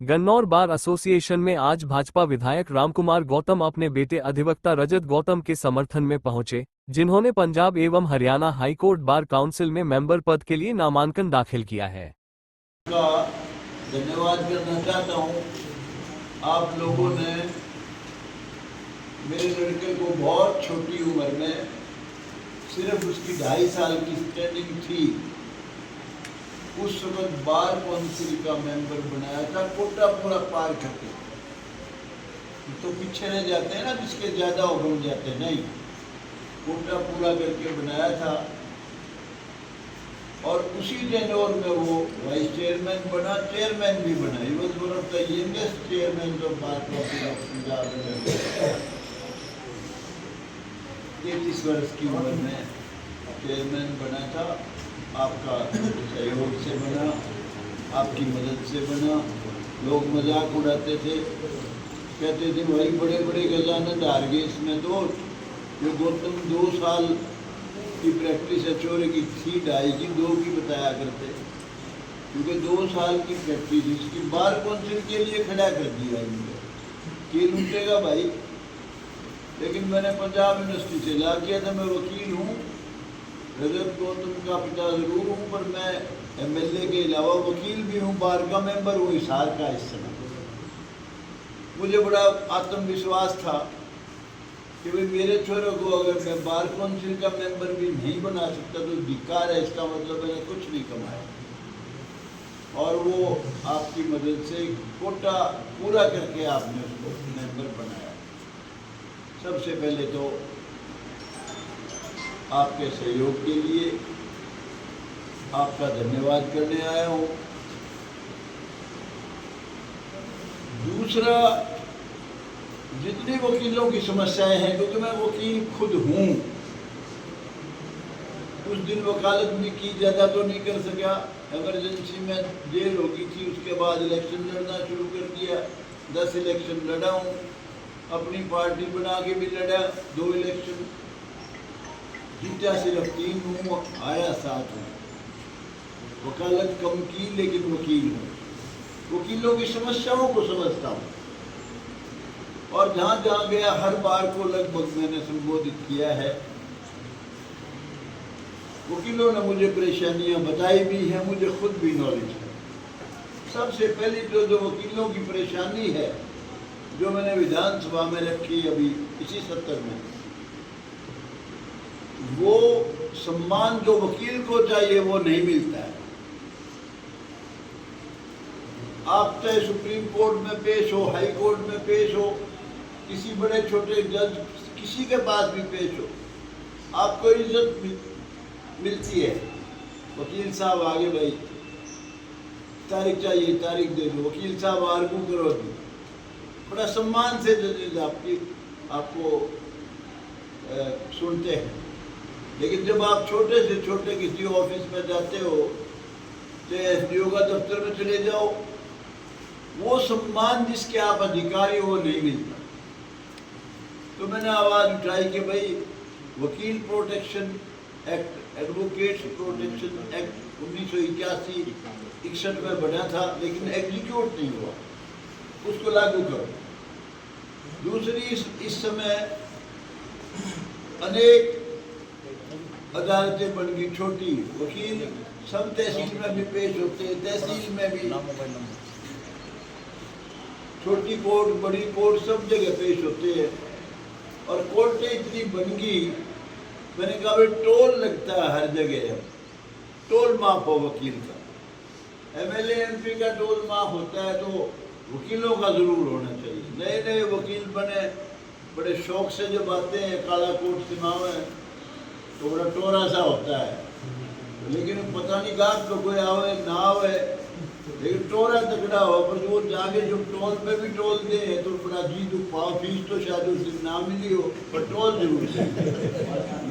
Gannaur bar association में आज भाजपा विधायक रामकुमार गौतम अपने बेटे अधिवक्ता रजत गौतम के समर्थन में पहुंचे, जिन्होंने पंजाब एवं हरियाणा हाईकोर्ट बार काउंसिल में मेंबर पद के लिए नामांकन दाखिल किया है। का धन्यवाद करना चाहता हूं। आप लोगों ने मेरे लड़के को बहुत छोटी उम्र में, सिर्फ उसकी 2.5 साल की स्टैंडिंग थी, उस वक्त बार काउंसिल का मेंबर बनाया था, कोटा पूरा पार करके। तो पीछे रह जाते हैं ना, जिसके ज़्यादा हो बन जाते, नहीं, कोटा पूरा करके बनाया था। और उसी टेन्योर में वो वाइस चेयरमैन बना, चेयरमैन भी बना। He was one of the youngest chairman of bar council of Punjab में। 33 वर्ष की उम्र में चेयरमैन बना था। आपका सहयोग से बना, आपकी मदद से बना। लोग मजाक उड़ाते थे, कहते थे भाई बड़े बड़े गजानंद हार गए इसमें। तो जो गौतम 2 साल की प्रैक्टिस एचओरे की थी, 2.5 की, 2 की बताया करते, क्योंकि 2 साल की प्रैक्टिस इसकी बार काउंसिल के लिए खड़ा कर दिया इनको कि लूटेगा भाई। लेकिन मैंने पंजाब यूनिवर्सिटी से ला किया था, मैं वकील हूँ, रजत गौतम का पिता जरूर हूँ, पर मैं एमएलए के अलावा वकील भी हूँ, बार का मेंबर हूँ हिसार का। इस समय मुझे बड़ा आत्मविश्वास था कि भाई मेरे छोरे को अगर मैं बार काउंसिल का मेंबर भी नहीं बना सकता तो धिक्कार है, इसका मतलब मैंने कुछ नहीं कमाया। और वो आपकी मदद से कोटा पूरा करके आपने उसको मेंबर बनाया। सबसे पहले तो आपके सहयोग के लिए आपका धन्यवाद करने आया हूँ। दूसरा, जितनी वकीलों की समस्याएं हैं, क्योंकि मैं वकील खुद हूँ, उस दिन वकालत भी की, ज़्यादा तो नहीं कर सका, इमरजेंसी में जेल हो गई थी। उसके बाद इलेक्शन लड़ना शुरू कर दिया। 10 इलेक्शन लड़ा हूँ, अपनी पार्टी बना के भी लड़ा, 2 इलेक्शन जीता, सिर्फ 3 हूँ, आया 7 हूँ। वकालत कम की, लेकिन वकील हूँ। वकीलों की समस्याओं को समझता हूँ, और जहाँ जहाँ गया हर बार को लगभग मैंने संबोधित किया है। वकीलों ने मुझे परेशानियाँ बताई भी हैं, मुझे खुद भी नॉलेज है। सबसे पहली जो वकीलों की परेशानी है, जो मैंने विधानसभा में रखी अभी इसी सत्र में, वो सम्मान जो वकील को चाहिए वो नहीं मिलता है। आप चाहे सुप्रीम कोर्ट में पेश हो, हाई कोर्ट में पेश हो, किसी बड़े छोटे जज किसी के पास भी पेश हो, आपको इज्जत मिलती है। वकील साहब आगे भाई तारीख चाहिए, तारीख दे दो, वकील साहब आर्गू करो, बड़ा सम्मान से जजेज आपको सुनते हैं। लेकिन जब आप छोटे से छोटे किसी ऑफिस में जाते हो, तो एसडीओ का दफ्तर में चले जाओ, वो सम्मान जिसके आप अधिकारी हो वो नहीं मिलता। तो मैंने आवाज़ उठाई कि भाई वकील protection act, advocates protection act 1981-61 में बना था, लेकिन एग्जीक्यूट नहीं हुआ, उसको लागू करो। दूसरी, इस समय अनेक अदालतें बन गई छोटी, वकील सब तहसील में भी पेश होते हैं, तहसील में भी, छोटी कोर्ट बड़ी कोर्ट सब जगह पेश होते हैं। और कोर्टें इतनी बन गई, मैंने कहा भाई टोल लगता है हर जगह, टोल माफ हो वकील का, एमएलए एमपी का टोल माफ होता है, तो वकीलों का जरूर होना चाहिए। नए नए वकील बने, बड़े शौक से जब आते हैं, काला कोट सिमाव है तो बड़ा टोरा सा होता है, लेकिन पता नहीं गाहक तो कोई आवे ना आवे, लेकिन टोरा तगड़ा हो। पर वो जाके जो टोल पे भी टोल दे तो बड़ा जी दुख, फीस तो शायद उस दिन ना मिली हो, पर टोल जरूर चाहिए।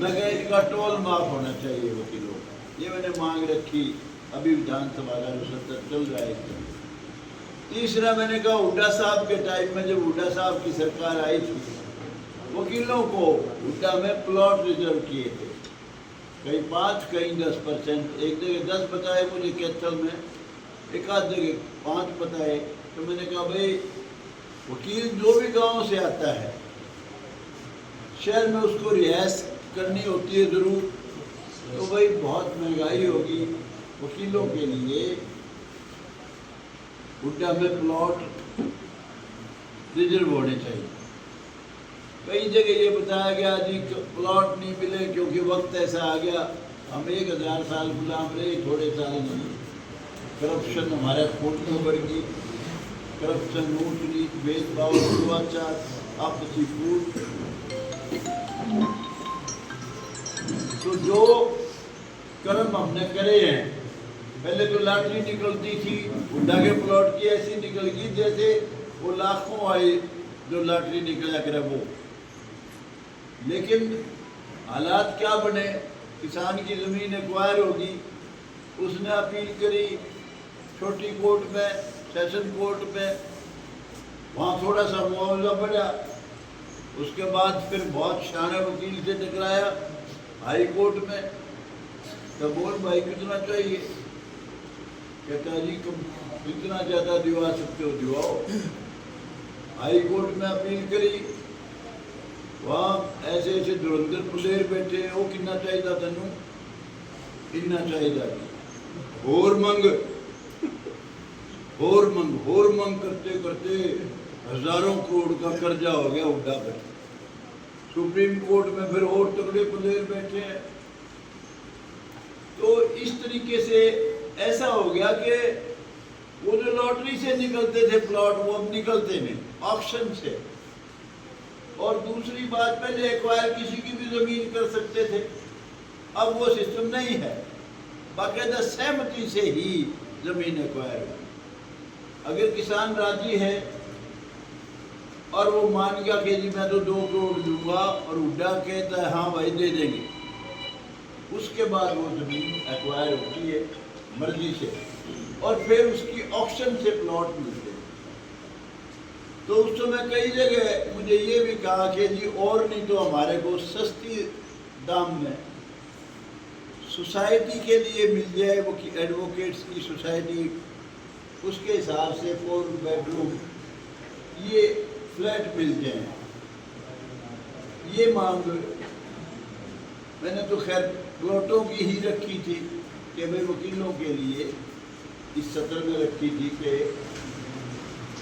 लगे इनका टोल माफ होना चाहिए वकीलों का, ये मैंने मांग रखी। अभी विधानसभा का जो सत्र चल रहा है। तीसरा, मैंने कहा हुड्डा साहब के टाइम में, जब हुड्डा साहब की सरकार आई थी, वकीलों को हुड्डा में प्लॉट रिजर्व किए थे, कहीं 5 कहीं 10%। एक जगह 10 बताए मुझे कैथल में, एक आध जगह 5 बताए। तो मैंने कहा भाई वकील जो भी गांव से आता है शहर में उसको रिहाइश करनी होती है ज़रूर, तो भाई बहुत महंगाई होगी वकीलों के लिए। हुड्डा में प्लॉट रिजर्व होने चाहिए। कई जगह ये बताया गया जी प्लॉट नहीं मिले क्योंकि वक्त ऐसा आ गया, हम 1000 साल गुलाम रहे, थोड़े साल नहीं। करप्शन हमारे कोर्ट में बढ़ गई, करप्शन, ऊंच नीच, भेदभाव, दुराचार, आपसी फूट। तो जो कर्म हमने करे हैं, पहले तो लॉटरी निकलती थी, हुड्डा के प्लॉट की ऐसी निकल गई जैसे वो लाखों आए जो लॉटरी निकला करे वो। लेकिन हालात क्या बने, किसान की ज़मीन एक्वायर होगी, उसने अपील करी छोटी कोर्ट में, सेशन कोर्ट में, वहाँ थोड़ा सा मुआवजा बढ़ा। उसके बाद फिर बहुत शाने वकील से टकराया हाई कोर्ट में, तो बोल भाई कितना चाहिए? कहता जी कितना ज़्यादा दिवा सकते हो दिवाओ। हाई कोर्ट में अपील करी, वहाँ ऐसे ऐसे धुरंधर प्लेयर बैठे हैं, वो कितना चाहिए तेनू? इतना चाहिए। होर मंग होर मंग करते करते हजारों करोड़ का कर्जा हो गया हुड्डा पर। सुप्रीम कोर्ट में फिर और तगड़े प्लेयर बैठे हैं। तो इस तरीके से ऐसा हो गया कि वो जो लॉटरी से निकलते थे प्लॉट वो अब निकलते नहीं, ऑक्शन से। और दूसरी बात, पहले एक्वायर किसी की भी जमीन कर सकते थे, अब वो सिस्टम नहीं है, बाकायदा सहमति से ही जमीन एक्वायर हुई। अगर किसान राजी है और वो मान गया कि जी मैं तो 2 करोड़ दूंगा और हुड्डा कहता है हाँ भाई दे देंगे, उसके बाद वो जमीन एक्वायर होती है मर्जी से, और फिर उसकी ऑक्शन से प्लॉट मिलते हैं। तो उस समय कई जगह मुझे ये भी कहा कि जी और नहीं तो हमारे को सस्ती दाम में सोसाइटी के लिए मिल जाए, वो की एडवोकेट्स की सोसाइटी, उसके हिसाब से 4 बेडरूम ये फ्लैट मिल जाए। ये मांग मैंने तो खैर प्लॉटों की ही रखी थी कि भाई वकीलों के लिए इस सत्र में रखी थी कि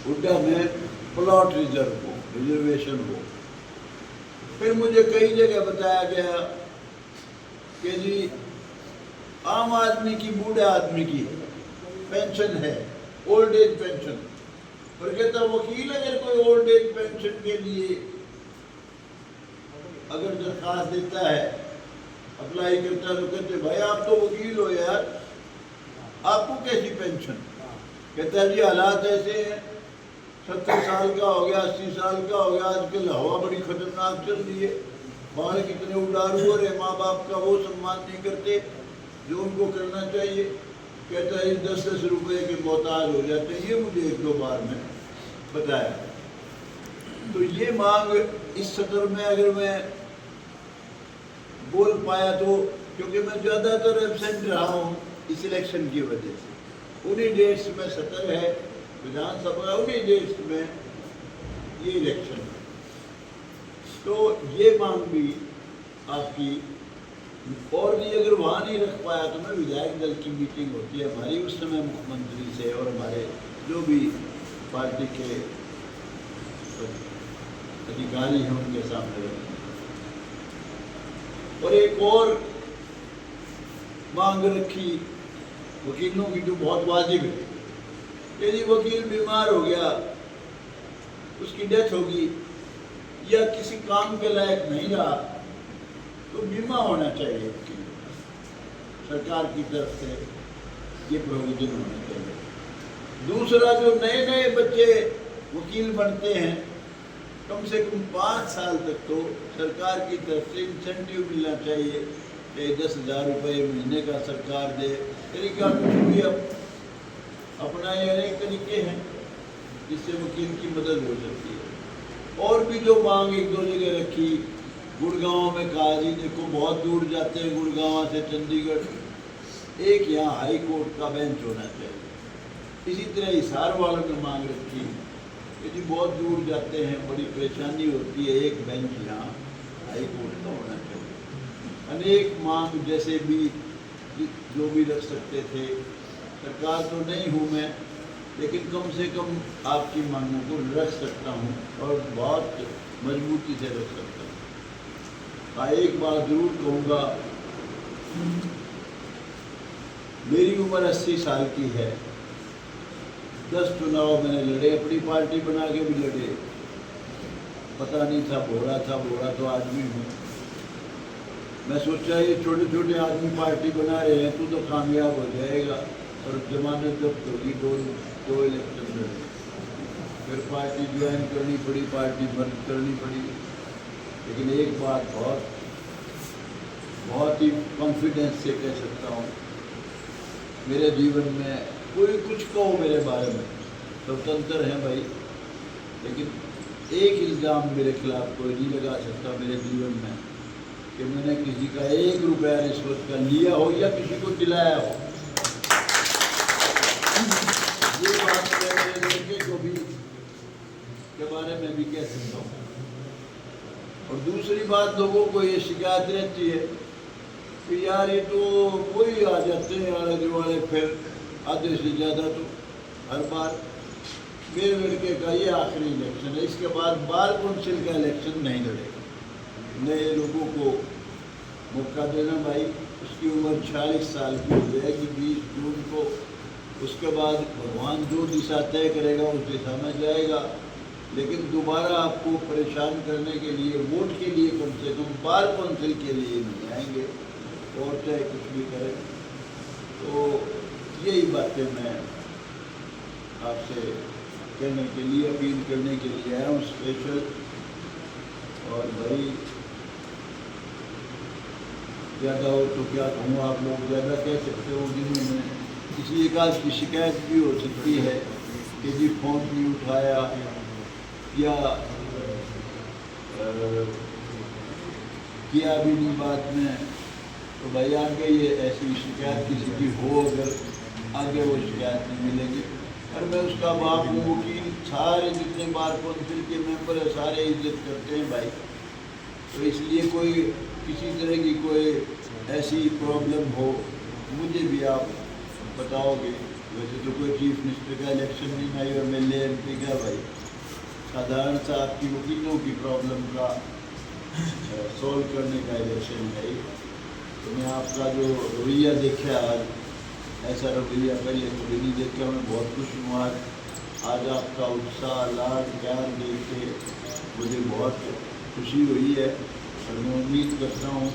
हुड्डा में प्लॉट रिजर्व हो, रिजर्वेशन हो। फिर मुझे कई जगह बताया गया कि जी आम आदमी की, बूढ़े आदमी की पेंशन है, ओल्ड एज पेंशन, और कहता वकील अगर कोई ओल्ड एज पेंशन के लिए अगर दरखास्त देता है, अप्लाई करता है, तो कहते भाई आप तो वकील हो यार, आपको कैसी पेंशन? कहता है जी हालात ऐसे हैं, 70 साल का हो गया, 80 साल का हो गया, आजकल हवा बड़ी खतरनाक चल रही है, बाहर कितने उड़ार हो रहे, माँ बाप का वो सम्मान नहीं करते जो उनको करना चाहिए। कहता है 10-10 रुपए के मोहताज हो जाते हैं। ये मुझे 1-2 बार में बताया। तो ये मांग इस सत्र में अगर मैं बोल पाया तो, क्योंकि मैं ज़्यादातर एब्सेंट रहा हूँ इस इलेक्शन की वजह से, उन्हीं डेट्स में सत्र है विधानसभा, उन्हीं डेट्स में ये इलेक्शन है। तो ये मांग भी आपकी, और भी अगर वहाँ नहीं रख पाया तो मैं विधायक दल की मीटिंग होती है हमारी, उस समय मुख्यमंत्री से और हमारे जो भी पार्टी के अधिकारी हैं उनके सामने रखेंगे। और एक और मांग रखी वकीलों की जो बहुत वाजिब है, यदि वकील बीमार हो गया, उसकी डेथ होगी या किसी काम के लायक नहीं रहा, तो बीमा होना चाहिए वकील, सरकार की तरफ से ये प्रोविजन होना चाहिए। दूसरा, जो नए नए बच्चे वकील बनते हैं, कम से कम 5 साल तक तो सरकार की तरफ से इंसेंटिव मिलना चाहिए कि 10,000 रुपये महीने का सरकार दे। तरीका कुछ भी अपना ये अनेक तरीके हैं जिससे वकील की मदद हो सकती है। और भी जो मांग 1-2 जगह रखी, गुड़गांव में कहा जी देखो बहुत दूर जाते हैं गुड़गांव से चंडीगढ़, एक यहाँ हाई कोर्ट का बेंच होना चाहिए। इसी तरह हिसार वालों ने मांग रखी यदि बहुत दूर जाते हैं बड़ी परेशानी होती है, एक बेंच यहाँ हाई कोर्ट का होना चाहिए। अनेक मांग जैसे भी जो भी रख सकते थे, सरकार तो नहीं हूँ मैं, लेकिन कम से कम आपकी मांगों को रख सकता हूँ और बहुत मजबूती से रख सकता हूँ। एक बात जरूर कहूँगा, मेरी उम्र 80 साल की है। 10 चुनाव मैंने लड़े, अपनी पार्टी बना के भी लड़े। पता नहीं था भोला तो आदमी हूँ। मैं सोचा ये छोटे छोटे आदमी पार्टी बना रहे हैं, तू तो कामयाब हो जाएगा। और जमानत जब्त होगी, दो इलेक्शन लड़े, फिर पार्टी ज्वाइन करनी पड़ी, पार्टी बंद करनी पड़ी। लेकिन एक बात बहुत ही कॉन्फिडेंस से कह सकता हूँ, मेरे जीवन में कोई कुछ कहो मेरे बारे में, स्वतंत्र है भाई, लेकिन एक इल्ज़ाम मेरे खिलाफ कोई नहीं लगा सकता मेरे जीवन में कि मैंने किसी का 1 रुपया रिश्वत का लिया हो या किसी को दिलाया हो। ये बात मेरे लड़के को भी के बारे में भी कह सकता हूँ। और दूसरी बात, लोगों को ये शिकायत रहती है कि यार ये तो कोई आ जाते हैं आले वाले, फिर आधे से ज़्यादा तो हर बार। मेरे लड़के का ये आखिरी इलेक्शन है, इसके बाद बार काउंसिल का इलेक्शन नहीं लड़ेगा। नए लोगों को मौका देना भाई। उसकी उम्र 46 साल की हो जाएगी 20 जून को। उसके बाद भगवान जो दिशा तय करेगा उस दिशा में जाएगा। लेकिन दोबारा आपको परेशान करने के लिए, वोट के लिए कम से कम बार काउंसिल के लिए नहीं आएंगे, और चाहे कुछ भी करें। तो यही बातें मैं आपसे कहने के लिए, अपील करने के लिए आया हूँ स्पेशल। और भाई ज़्यादा हो तो क्या कहूँ, आप लोग ज़्यादा कह सकते हो। दिनों में किसी एक आध की शिकायत भी हो सकती है कि जी फ़ोन नहीं उठाया या किया भी नहीं बात में। तो भाई आगे ये ऐसी शिकायत किसी की हो, अगर आगे वो शिकायत नहीं मिलेगी। और मैं उसका बाप हूँ कि सारे जितने बार काउंसिल के मेंबर है सारे इज्जत करते हैं भाई। तो इसलिए कोई किसी तरह की कोई ऐसी प्रॉब्लम हो, मुझे भी आप बताओगे। वैसे तो कोई चीफ मिनिस्टर का इलेक्शन नहीं आई और MLA MP का भाई, साधारण सा आपकी वकीलों की प्रॉब्लम का सॉल्व करने का इलेक्शन है। तो मैं आपका जो रवैया देखा आज, ऐसा रवैया पहले कभी नहीं देखा। मैं बहुत खुश हूँ आज आपका उत्साह, लाड, प्यार देख के मुझे बहुत खुशी हुई है। और मैं उम्मीद करता हूँ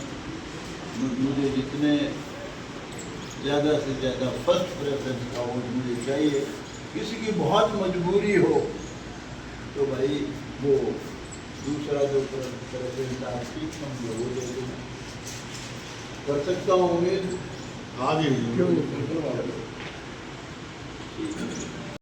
मुझे जितने ज़्यादा से ज़्यादा फर्स्ट प्रेफरेंस का वोट मुझे चाहिए। किसी की बहुत मजबूरी हो तो भाई वो दूसरा जो प्रेफरेंस आपकी समझो वो दे दूँ, कर सकता हूँ उम्मीद। हाँ जी।